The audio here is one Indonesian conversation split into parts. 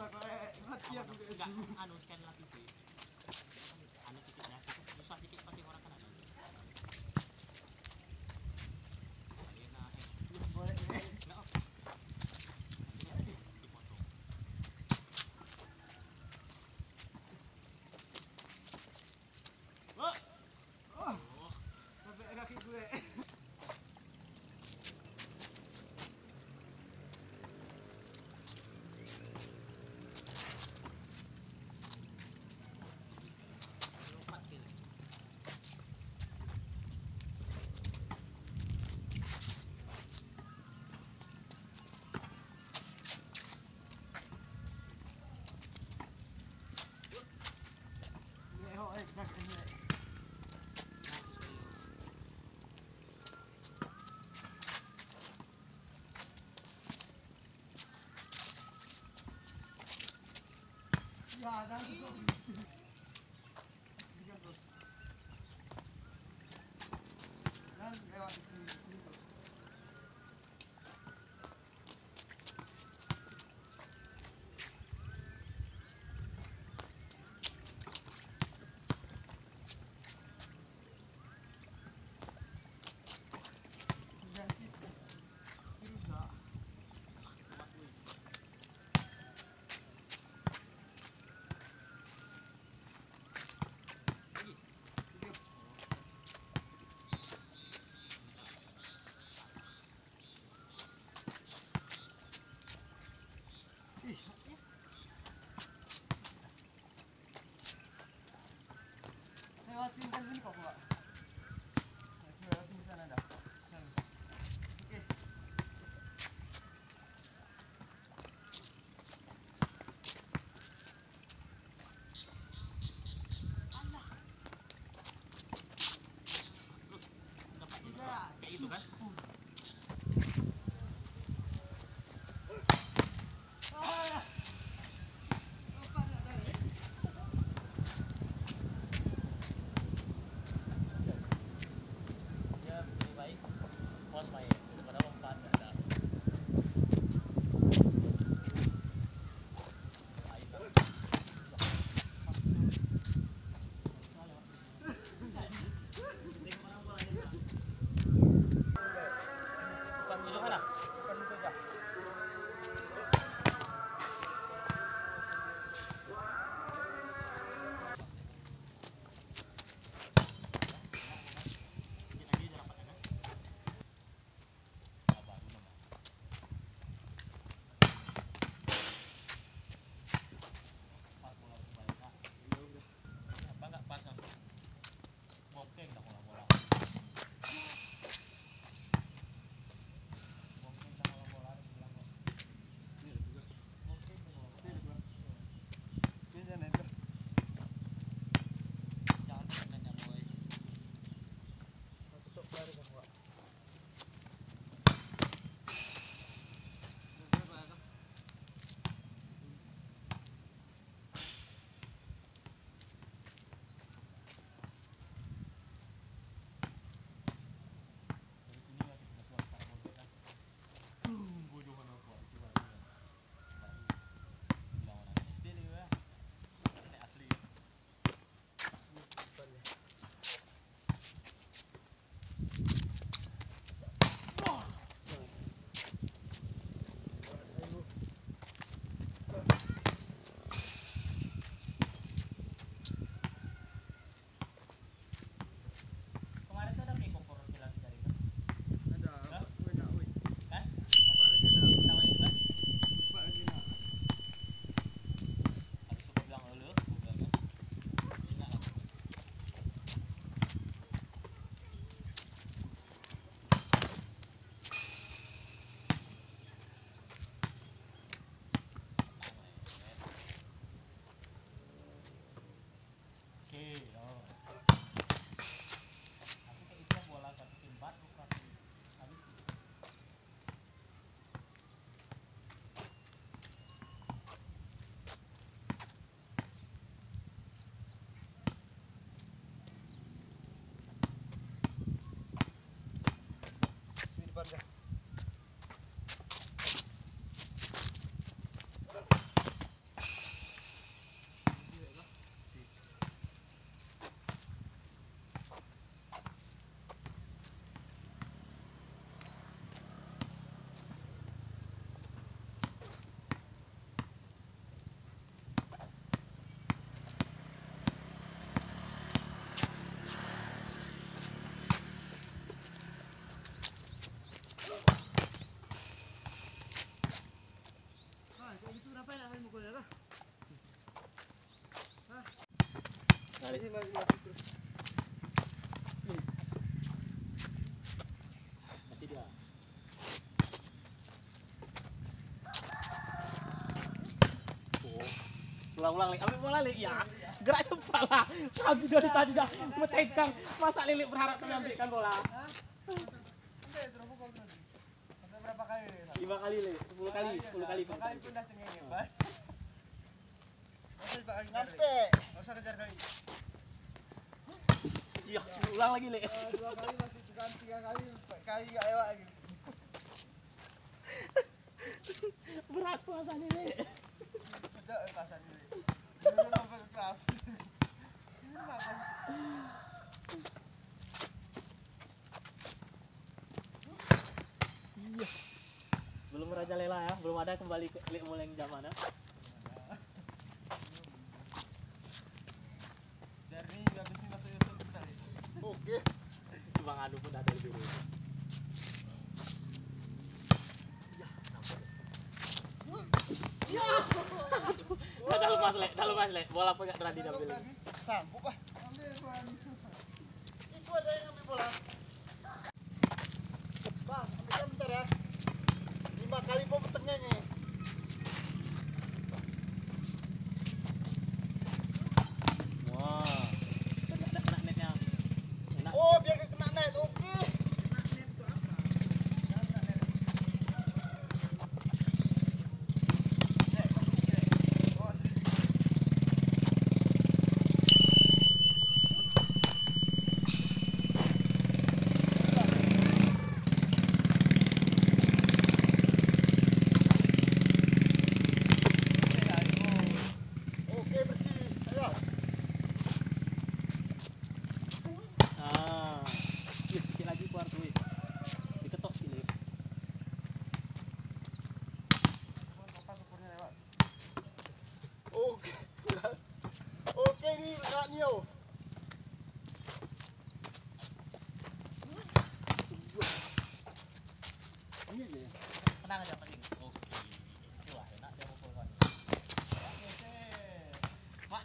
lah kok mati aku enggak anu scan lagi sih anu titik dah susah dikit pasti orang kena kan enak boleh enggak apa dipotong wah oh sampai kaki gue Ulang-ulang Lek. Ambil bola Lek. Ya. Gerak cepat lah. Kami dari tadi dah metegang. Masa Lele berharap kami ambilkan bola? Sampai terus pukul nanti. Sampai berapa kali? 5 kali Lek. 10 kali. 10 kali. 10 kali pun dah cengeng ya, Pak. Masa kali Nyampe. Enggak usah kejar kali. Iya, ulang lagi Lek. 2 kali masih tekan 3 kali, 4 kali enggak lewat lagi. Berat puasanya Lek. Sejak pasan ini. Dulu sampai ke kelas. Ini makan. Iya. Belum Raja Lela ya, belum ada kembali ke Lek mulai yang zaman ya. Dari habis ini masuk YouTube bentar ya. Oke. Bang Adu pun ada di biru. Dah lepas Lek. Bola pun enggak teradi diambil. Sanggup ah. Ambil Tuan. Itu ada yang ambil bola. Bang, ambilkan bentar ya. 5 kali pun petengnya nih. Wah. Ada kena netnya. Enak. Oh, biar kena net. Oke. Oke, bersih. Ayo. Ah. Sikit lagi keluar tuh. Diketok sini. Oke. Oke nih, Kak Nio. Ini dia. Tenang aja penting. Oke. Wah, enak dia mukulkan. Mak.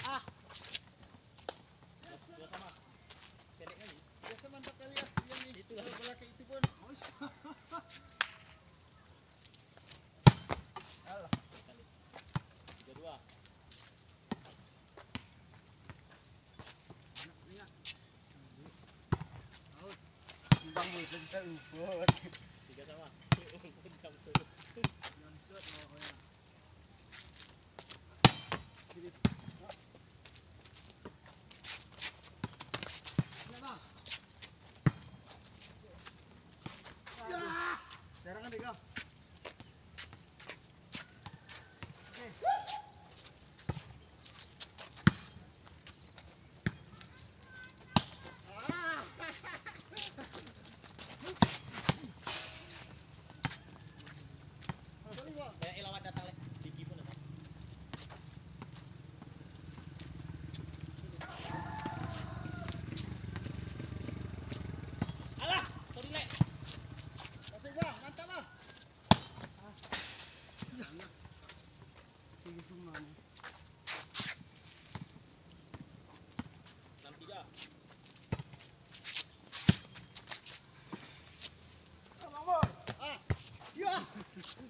Ah. Dua sama. Pendek kali. Biasa mantap kali ya. Yang ini. Itu lah. Bola kayak itu pun. Alah. 3-2. Bang mau cerita ubot. 3 sama. Sekarang kan kau. Kayak ilawan datang Lek. Tinggi pun datang. Alah, sorry Lek. Kasih bang, mantap bang. Tinggi semua nih. 6-3. Bang Boy. Ah. Ya. 4-6.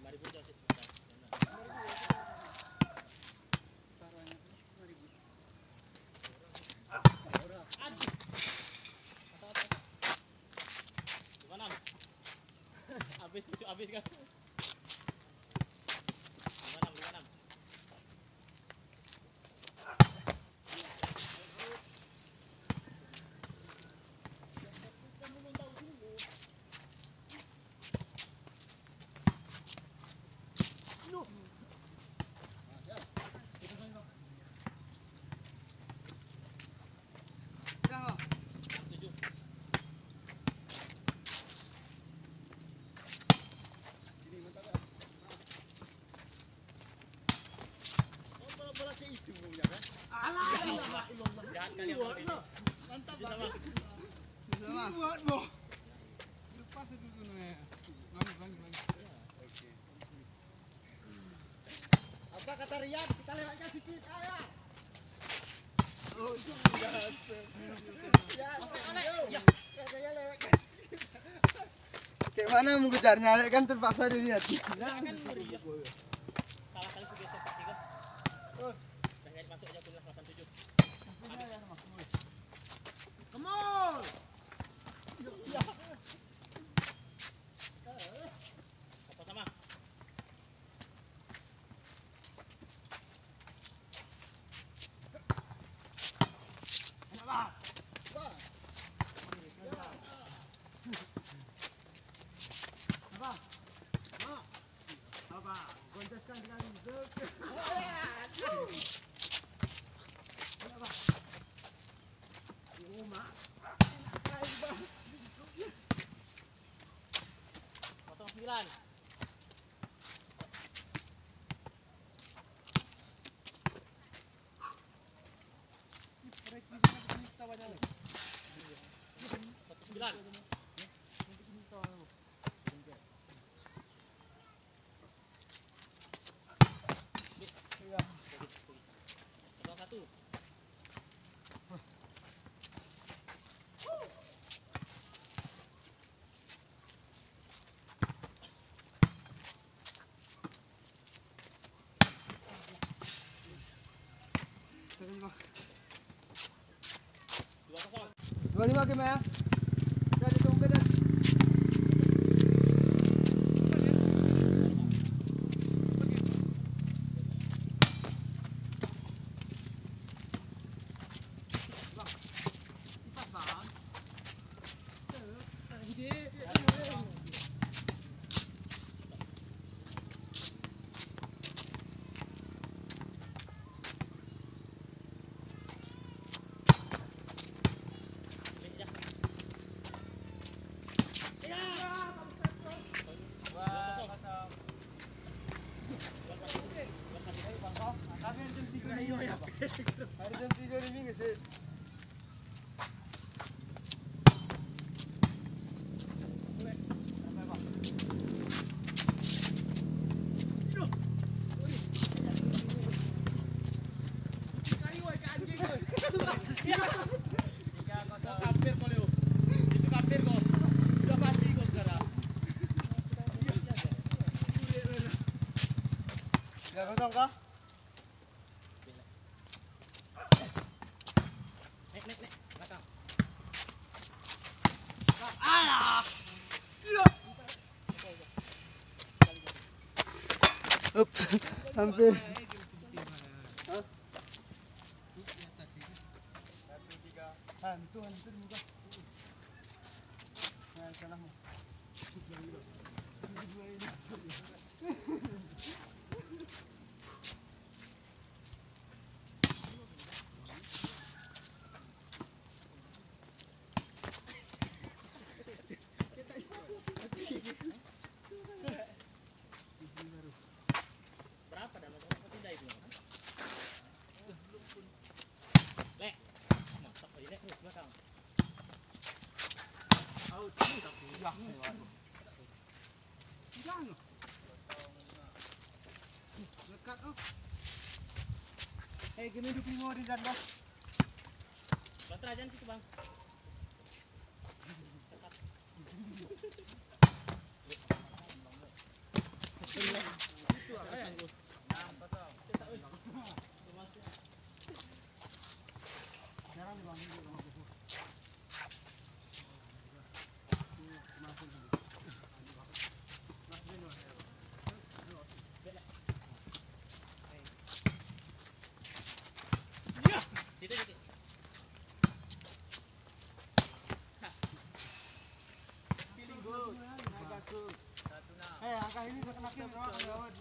Mari pun jauh. Aduh. Gimana? Habis kan? 56. Dah kau. 6-7. Ini mantap bang. Oh, bola kayak itu punya kan? Jahat kali yang ini. Mantap Bisa, bang. Bang. Sama. Buat boh. Lepas itu tu nih. Bang. Oke. Apa kata Rian? Kita lewatkan sikit. Ayo. Oh, Ya. Saya lewatkan. kayak mana mengejarnya? Lek kan terpaksa dilihat. Enggak kan ngeri ya. Salah kali sudah geser 3. Udah enggak masuk aja pulang 87. Come on. Apa sama? Kosong 9. Satu 9. Kosong 1. Dua kosong. 25 game ya. Dah ditunggu dah. Hari jam 3 ni minggu sih. Kafir kau Leo. Itu kafir kau. Udah pasti kau sekarang. Ya kosong kah? Nek. Belakang. Up. Hampir. Hantu di muka. Nah, sana mau. Berapa dalam kau pindah itu? Lek. Mantap ini Lek belakang. Out. Ya. Jangan. Dekat oh. Gini 25 di dan bos. Banter aja situ, Bang. Jarang dibangun. Situ. Feeling good. Angka ini saya kena kim, lewat.